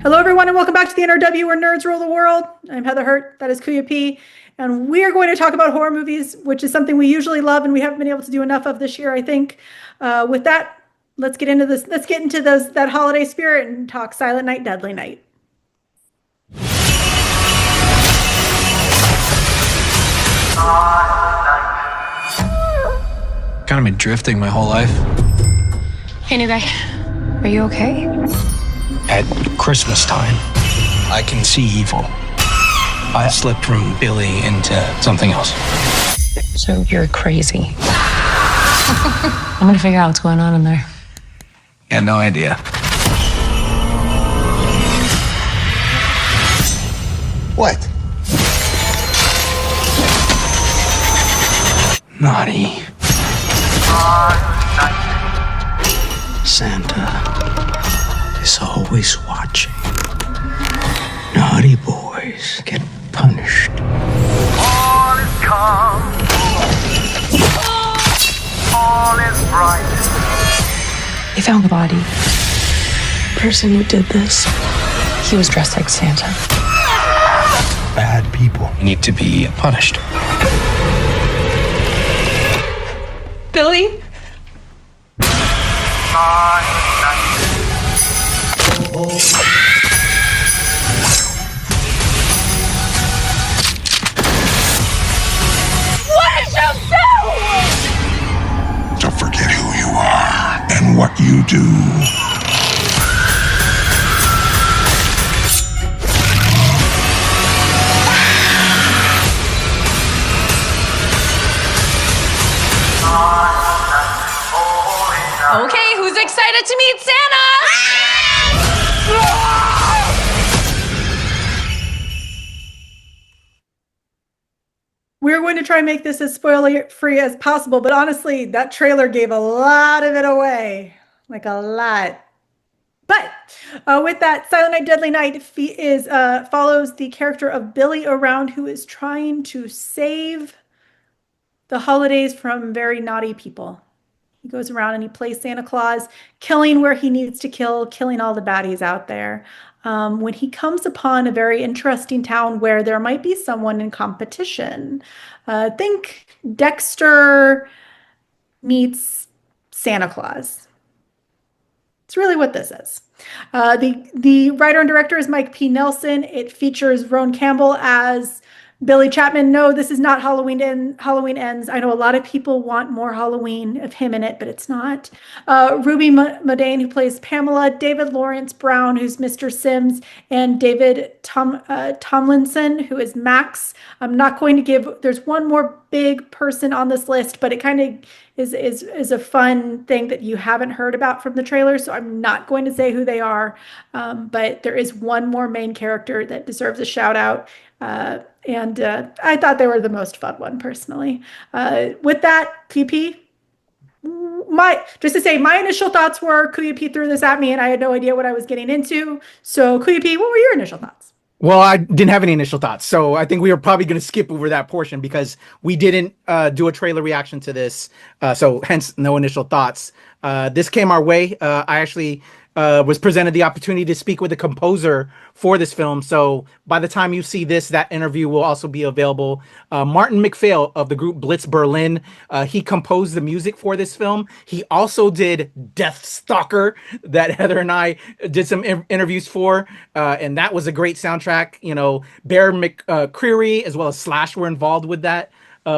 Hello, everyone, and welcome back to the NRW where nerds rule the world. I'm Heather Hurt. That is Kuya P. And we are going to talk about horror movies, which is something we usually love and we haven't been able to do enough of this year, I think. With that, let's get into this. Let's get into that holiday spirit and talk Silent Night, Deadly Night. Kind of been drifting my whole life. Hey, new guy. Are you okay? At Christmas time, I can see evil. I slipped from Billy into something else. So you're crazy. I'm gonna figure out what's going on in there. Had no idea. What? Naughty. Santa is always watching. Naughty boys get punished. All is calm. All is bright. They found the body. The person who did this, he was dressed like Santa. Bad people need to be punished. Billy? Don't forget who you are and what you do. Okay, who's excited to meet Santa? We're going to try and make this as spoiler-free as possible, but honestly, that trailer gave a lot of it away. Like a lot. But with that, Silent Night, Deadly Night follows the character of Billy around, who is trying to save the holidays from very naughty people. He goes around and he plays Santa Claus, killing where he needs to kill, killing all the baddies out there. When he comes upon a very interesting town where there might be someone in competition. Think Dexter meets Santa Claus. It's really what this is. The writer and director is Mike P. Nelson. It features Rohan Campbell as Billy Chapman. No, this is not Halloween Ends. I know a lot of people want more Halloween of him in it, but it's not. Ruby Modine, who plays Pamela, David Lawrence Brown, who's Mr. Sims, and David Tomlinson, who is Max. I'm not going to there's one more big person on this list, but it kind of is a fun thing that you haven't heard about from the trailer, so I'm not going to say who they are, but there is one more main character that deserves a shout out. And I thought they were the most fun one, personally. With that, PP, my initial thoughts were Kuya P threw this at me and I had no idea what I was getting into. So Kuya P, what were your initial thoughts? Well, I didn't have any initial thoughts, so I think we were probably going to skip over that portion because we didn't do a trailer reaction to this, so hence no initial thoughts. This came our way. I actually was presented the opportunity to speak with the composer for this film. So by the time you see this, that interview will also be available. Martin McPhail of the group Blitz Berlin, he composed the music for this film. He also did Death Stalker that Heather and I did some interviews for. And that was a great soundtrack. You know, Bear McCreary as well as Slash were involved with that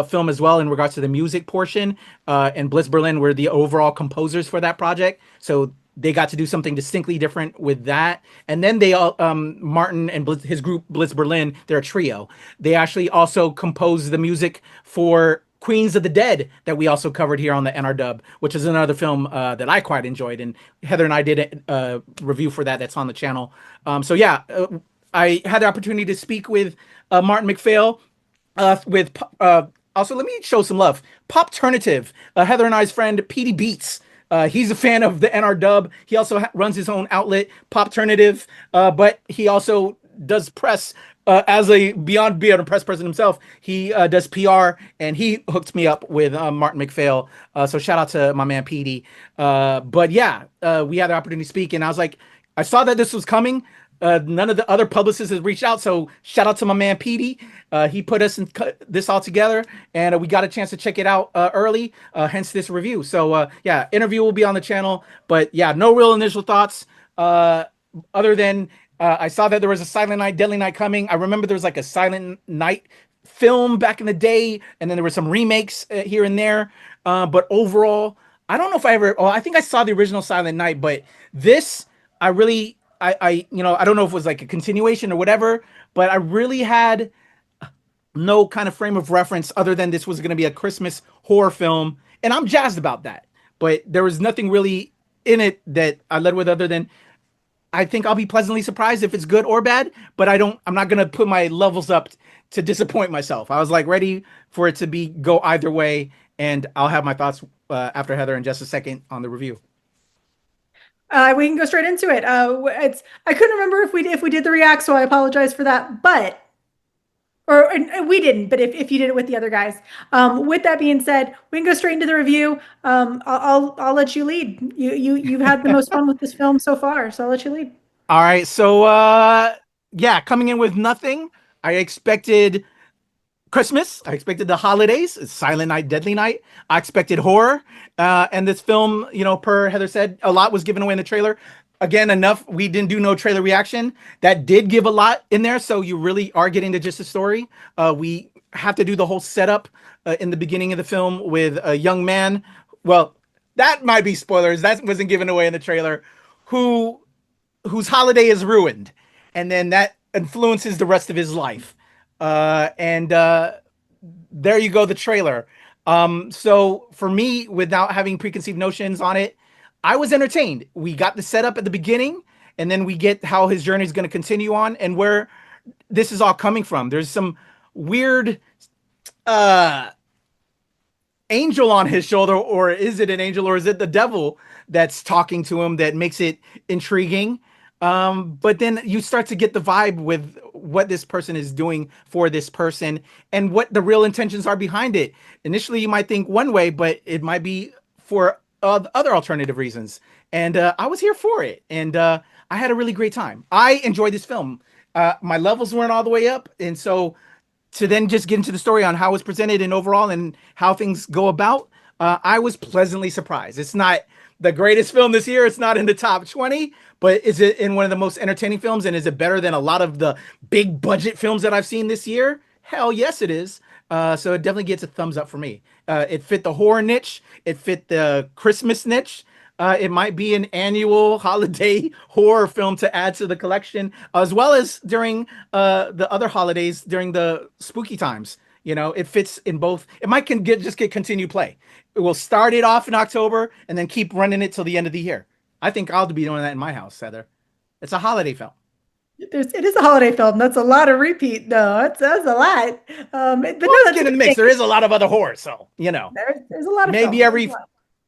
film as well in regards to the music portion. And Blitz Berlin were the overall composers for that project. So they got to do something distinctly different with that. And then they all, Martin and his group Blitz Berlin, they're a trio. They actually also composed the music for Queens of the Dead that we also covered here on the NRW, which is another film that I quite enjoyed. And Heather and I did a review for that that's on the channel. So yeah, I had the opportunity to speak with Martin McPhail also, let me show some love. Popternative, Heather and I's friend, PD Beats. He's a fan of the NRW. He also runs his own outlet, Popternative, but he also does press as a beyond being a press person himself. He does PR, and he hooked me up with Martin McPhail. So shout out to my man PD. But yeah, we had the opportunity to speak, and I was like, I saw that this was coming. None of the other publicists has reached out. So shout out to my man Petey. He put us in this all together, and we got a chance to check it out early. Hence this review. So yeah, interview will be on the channel. But yeah, no real initial thoughts. Other than I saw that there was a Silent Night, Deadly Night coming. I remember there was like a Silent Night film back in the day, and then there were some remakes here and there. But overall, I don't know if I ever. Oh, I think I saw the original Silent Night, but this I really. I don't know if it was like a continuation or whatever, but I really had no kind of frame of reference other than this was going to be a Christmas horror film, and I'm jazzed about that. But there was nothing really in it that I led with other than I think I'll be pleasantly surprised if it's good or bad, but I'm not going to put my levels up to disappoint myself. I was like ready for it to go either way, and I'll have my thoughts after Heather in just a second on the review. We can go straight into it. I couldn't remember if we did the react, so I apologize for that. But we didn't. But if you did it with the other guys, with that being said, we can go straight into the review. I'll let you lead. You've had the most fun with this film so far, so I'll let you lead. All right. So yeah, coming in with nothing. I expected Christmas. I expected the holidays. It's Silent Night, Deadly Night. I expected horror. And this film, per Heather said, a lot was given away in the trailer. Again, enough. We didn't do no trailer reaction. That did give a lot in there. So you really are getting to just the story. We have to do the whole setup in the beginning of the film with a young man. Well, that might be spoilers. That wasn't given away in the trailer. Whose holiday is ruined. And then that influences the rest of his life. And there you go, the trailer. So for me, without having preconceived notions on it, I was entertained. We got the setup at the beginning, and then we get how his journey is going to continue on and where this is all coming from. There's some weird angel on his shoulder, or is it an angel, or is it the devil that's talking to him that makes it intriguing? But then you start to get the vibe with what this person is doing for this person and what the real intentions are behind it. Initially, you might think one way, but it might be for other alternative reasons. And I was here for it. And I had a really great time. I enjoyed this film. My levels weren't all the way up. And so to then just get into the story on how it's presented and overall and how things go about, I was pleasantly surprised. It's not the greatest film this year. It's not in the top 20, but is it in one of the most entertaining films? And is it better than a lot of the big budget films that I've seen this year? Hell yes, it is. So it definitely gets a thumbs up for me. It fit the horror niche. It fit the Christmas niche. It might be an annual holiday horror film to add to the collection, as well as during the other holidays during the spooky times. It fits in both. It might just get continued play. It will start it off in October and then keep running it till the end of the year. I think I'll be doing that in my house, Heather. It's a holiday film. It is a holiday film. That's a lot of repeat, though. That's a lot. But let's get in the mix. There is a lot of other horror, so there's a lot of maybe every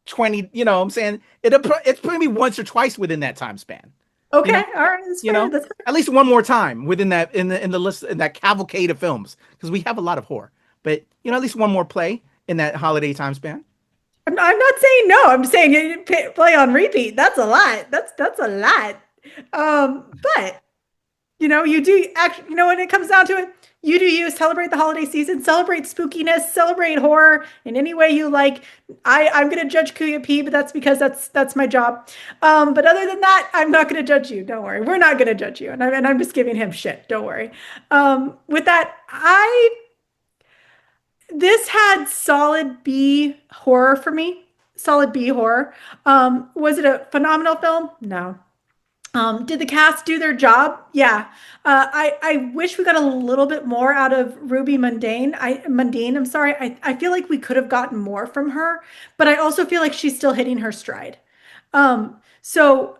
20. I'm saying it's maybe once or twice within that time span. Okay, all right. That's fair. That's fair. At least one more time within that in the list, in that cavalcade of films, because we have a lot of horror. But at least one more play in that holiday time span. I'm not saying no. I'm saying you play on repeat. That's a lot. That's a lot. But you do actually. When it comes down to it, you celebrate the holiday season, celebrate spookiness, celebrate horror in any way you like. I'm gonna judge KAYFABEYBABY, but that's because that's my job. But other than that, I'm not gonna judge you. Don't worry. We're not gonna judge you, and I'm just giving him shit. Don't worry. With that, this had solid B horror for me. Solid B horror. Was it a phenomenal film? No. Did the cast do their job? Yeah. I wish we got a little bit more out of Ruby Modine. I'm sorry. I feel like we could have gotten more from her, but I also feel like she's still hitting her stride. So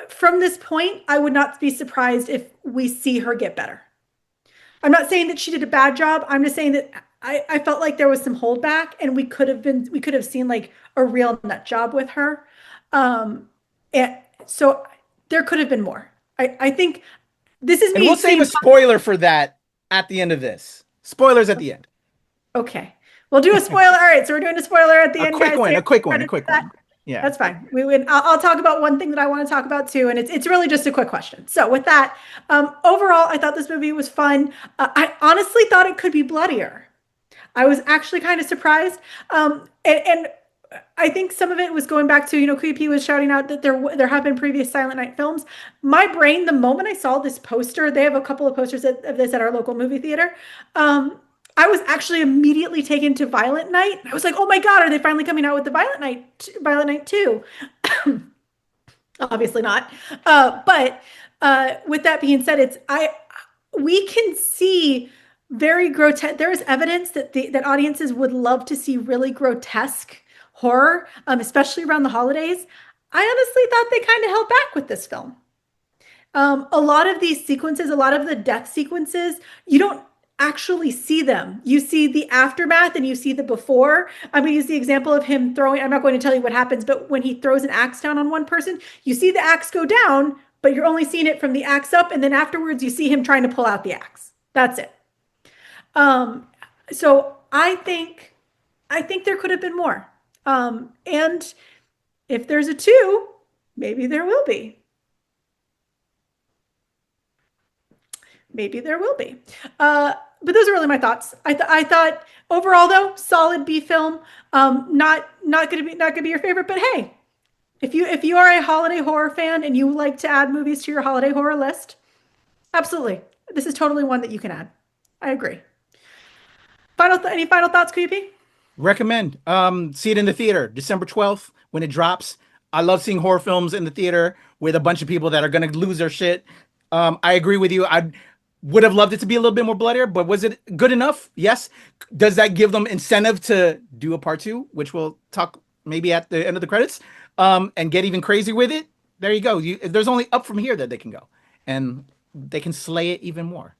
from this point, I would not be surprised if we see her get better. I'm not saying that she did a bad job. I'm just saying that I felt like there was some holdback, and we could have seen like a real nut job with her. And so there could have been more. I think this is me. And we'll save a spoiler for that at the end of this. Spoilers at the end. Okay. We'll do a spoiler. All right. So we're doing a spoiler at the end, guys. A quick one. Yeah. That's fine. I'll talk about one thing that I want to talk about too, and it's really just a quick question. So with that, overall, I thought this movie was fun. I honestly thought it could be bloodier. I was actually kind of surprised, and I think some of it was going back to, QP was shouting out that there have been previous Silent Night films. My brain, the moment I saw this poster, they have a couple of posters of this at our local movie theater. I was actually immediately taken to Violent Night. I was like, oh my God, are they finally coming out with the Violent Night 2? Obviously not. But with that being said, we can see very grotesque. There is evidence that that audiences would love to see really grotesque horror, especially around the holidays. I honestly thought they kind of held back with this film. A lot of these sequences, a lot of the death sequences, you don't actually see them. You see the aftermath and you see the before. I'm going to use the example of him throwing, I'm not going to tell you what happens, but when he throws an axe down on one person, you see the axe go down, but you're only seeing it from the axe up. And then afterwards you see him trying to pull out the axe. That's it. So I think there could have been more. And if there's a 2, maybe there will be. Maybe there will be. But those are really my thoughts. I thought overall though, solid B film. Not gonna be your favorite, but hey, if you are a holiday horror fan and you like to add movies to your holiday horror list, absolutely. This is totally one that you can add. I agree. Any final thoughts, QP? Recommend. See it in the theater, December 12th when it drops. I love seeing horror films in the theater with a bunch of people that are gonna lose their shit. I agree with you. I would have loved it to be a little bit more bloodier, but was it good enough? Yes. Does that give them incentive to do a part 2, which we'll talk maybe at the end of the credits, and get even crazy with it? There you go. There's only up from here that they can go, and they can slay it even more.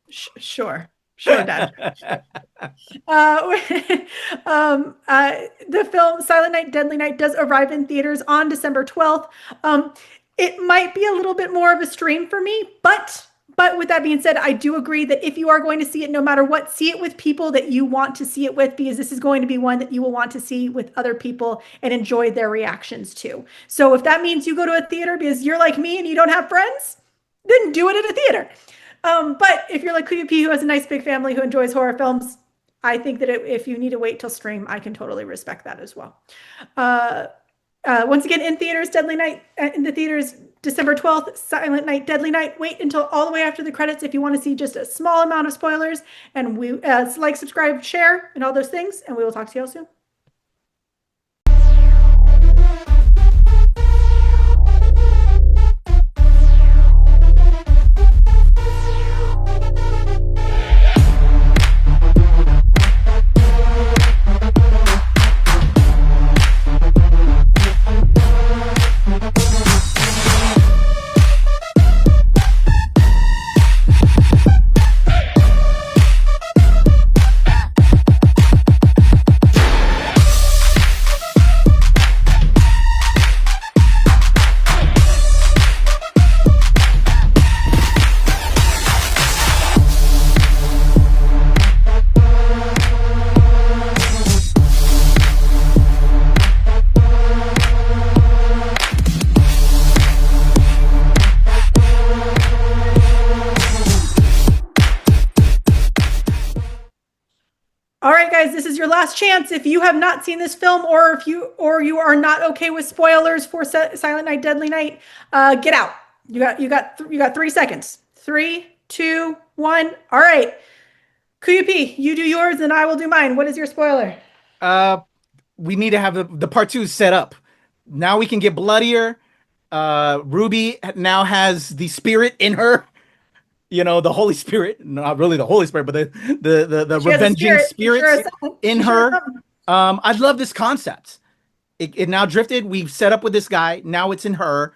Sure, Dad. The film Silent Night, Deadly Night does arrive in theaters on December 12th. It might be a little bit more of a strain for me, but with that being said, I do agree that if you are going to see it, no matter what, see it with people that you want to see it with, because this is going to be one that you will want to see with other people and enjoy their reactions to. So if that means you go to a theater because you're like me and you don't have friends, then do it at a theater. But if you're like QP, who has a nice big family who enjoys horror films, I think that if you need to wait till stream, I can totally respect that as well. Once again, in theaters, Deadly Night, in the theaters, December 12th, Silent Night, Deadly Night. Wait until all the way after the credits if you want to see just a small amount of spoilers. And we like, subscribe, share, and all those things. And we will talk to you all soon. All right, guys, this is your last chance. If you have not seen this film, or if you are not okay with spoilers for Silent Night, Deadly Night, get out. You got 3 seconds. 3, 2, 1. All right, QP, you do yours, and I will do mine. What is your spoiler? We need to have the part 2 set up. Now we can get bloodier. Ruby now has the spirit in her. You know, the Holy Spirit, not really the Holy Spirit, but the revenging spirit in her. I love this concept. It now drifted. We've set up with this guy. Now it's in her.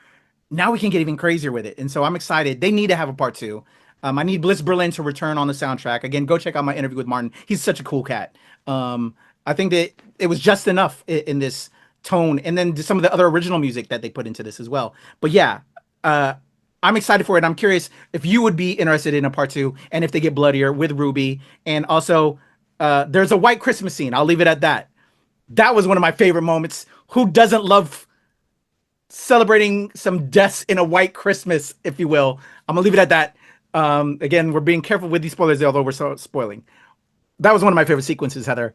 Now we can get even crazier with it. And so I'm excited. They need to have a part 2. I need Bliss Berlin to return on the soundtrack. Again, go check out my interview with Martin. He's such a cool cat. I think that it was just enough in this tone. And then some of the other original music that they put into this as well. But yeah, I'm excited for it. I'm curious if you would be interested in a part 2 and if they get bloodier with Ruby. And also, there's a white Christmas scene. I'll leave it at that. That was one of my favorite moments. who doesn't love celebrating some deaths in a white Christmas, if you will? I'm gonna leave it at that. Again, we're being careful with these spoilers, although we're so spoiling. That was one of my favorite sequences, Heather.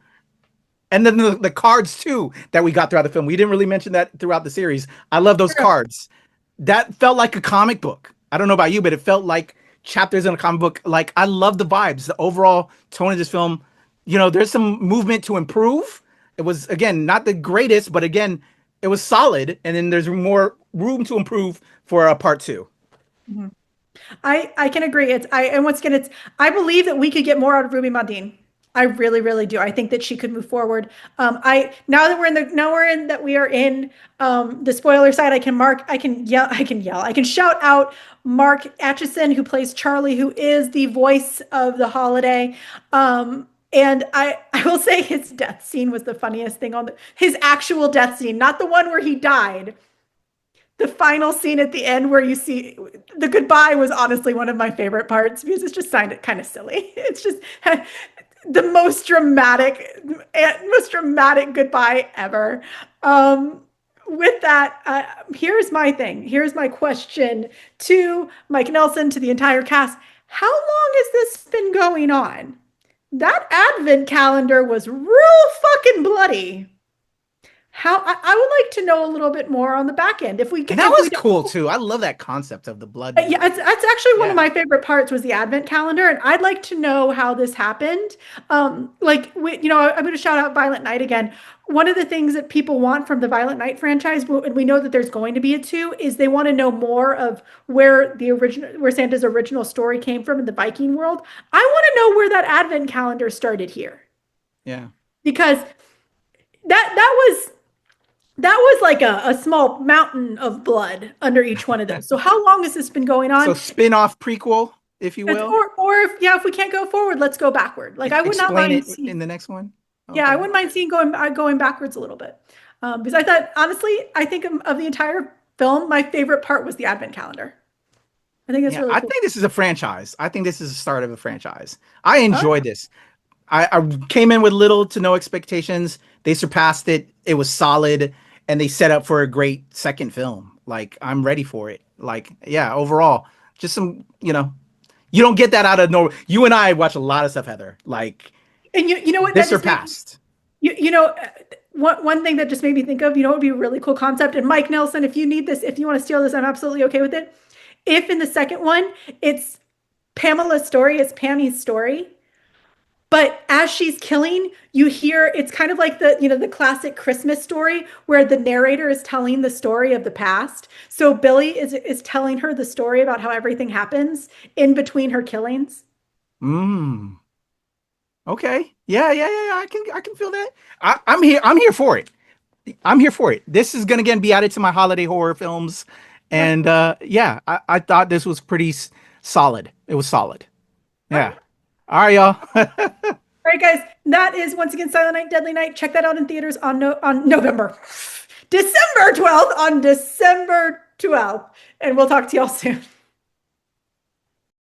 And then the cards too that we got throughout the film. We didn't really mention that throughout the series. I love those cards. That felt like a comic book. I don't know about you, but it felt like chapters in a comic book. Like, I love the vibes, the overall tone of this film. You know, there's some movement to improve. It was, again, not the greatest, but again, it was solid. And then there's more room to improve for part two. Mm-hmm. I can agree. And once again, I believe that we could get more out of Ruby Modine. I really, really do. I think that she could move forward. Now that we are in the spoiler side, I can shout out Mark Atchison, who plays Charlie, who is the voice of the holiday. And I will say his death scene was the funniest thing his actual death scene, not the one where he died. The final scene at the end where you see the goodbye was honestly one of my favorite parts because it's just kind of silly. It's just the most dramatic goodbye ever. With that, here's my thing. Here's my question to Mike Nelson, to the entire cast. How long has this been going on? That advent calendar was real fucking bloody. I would like to know a little bit more on the back end. If we can, that was cool too. I love that concept of the blood. Yeah, that's actually one of my favorite parts was the advent calendar, and I'd like to know how this happened. I'm going to shout out Violent Night again. One of the things that people want from the Violent Night franchise, and we know that there's going to be a 2, is they want to know more of where Santa's original story came from in the Viking world. I want to know where that advent calendar started here. Yeah, because that was like a small mountain of blood under each one of those. So how long has this been going on? So spin-off prequel, if you will. Or if we can't go forward, let's go backward. Like, I would not mind it in the next one. Okay. Yeah, I wouldn't mind seeing going backwards a little bit. Because I thought, honestly, I think of the entire film, my favorite part was the advent calendar. I think that's really cool. I think this is a franchise. I think this is the start of a franchise. I enjoyed this. I came in with little to no expectations. They surpassed it. It was solid. And they set up for a great second film. Like, I'm ready for it. Like, yeah, overall, just some, you don't get that out of nowhere. You and I watch a lot of stuff, Heather. Like, and you know what? This surpassed. One thing that just made me think of, it would be a really cool concept. And Mike Nelson, if you need this, if you want to steal this, I'm absolutely okay with it. If in the second one, it's Pamela's story, it's Pammy's story. But as she's killing, you hear, it's kind of like the classic Christmas story where the narrator is telling the story of the past. So Billy is telling her the story about how everything happens in between her killings. Okay. Yeah. I can feel that. I'm here for it. I'm here for it. This is gonna again be added to my holiday horror films. And I thought this was pretty solid. It was solid. Yeah. All right, y'all. All right, guys. That is, once again, Silent Night, Deadly Night. Check that out in theaters on December 12th, And we'll talk to y'all soon.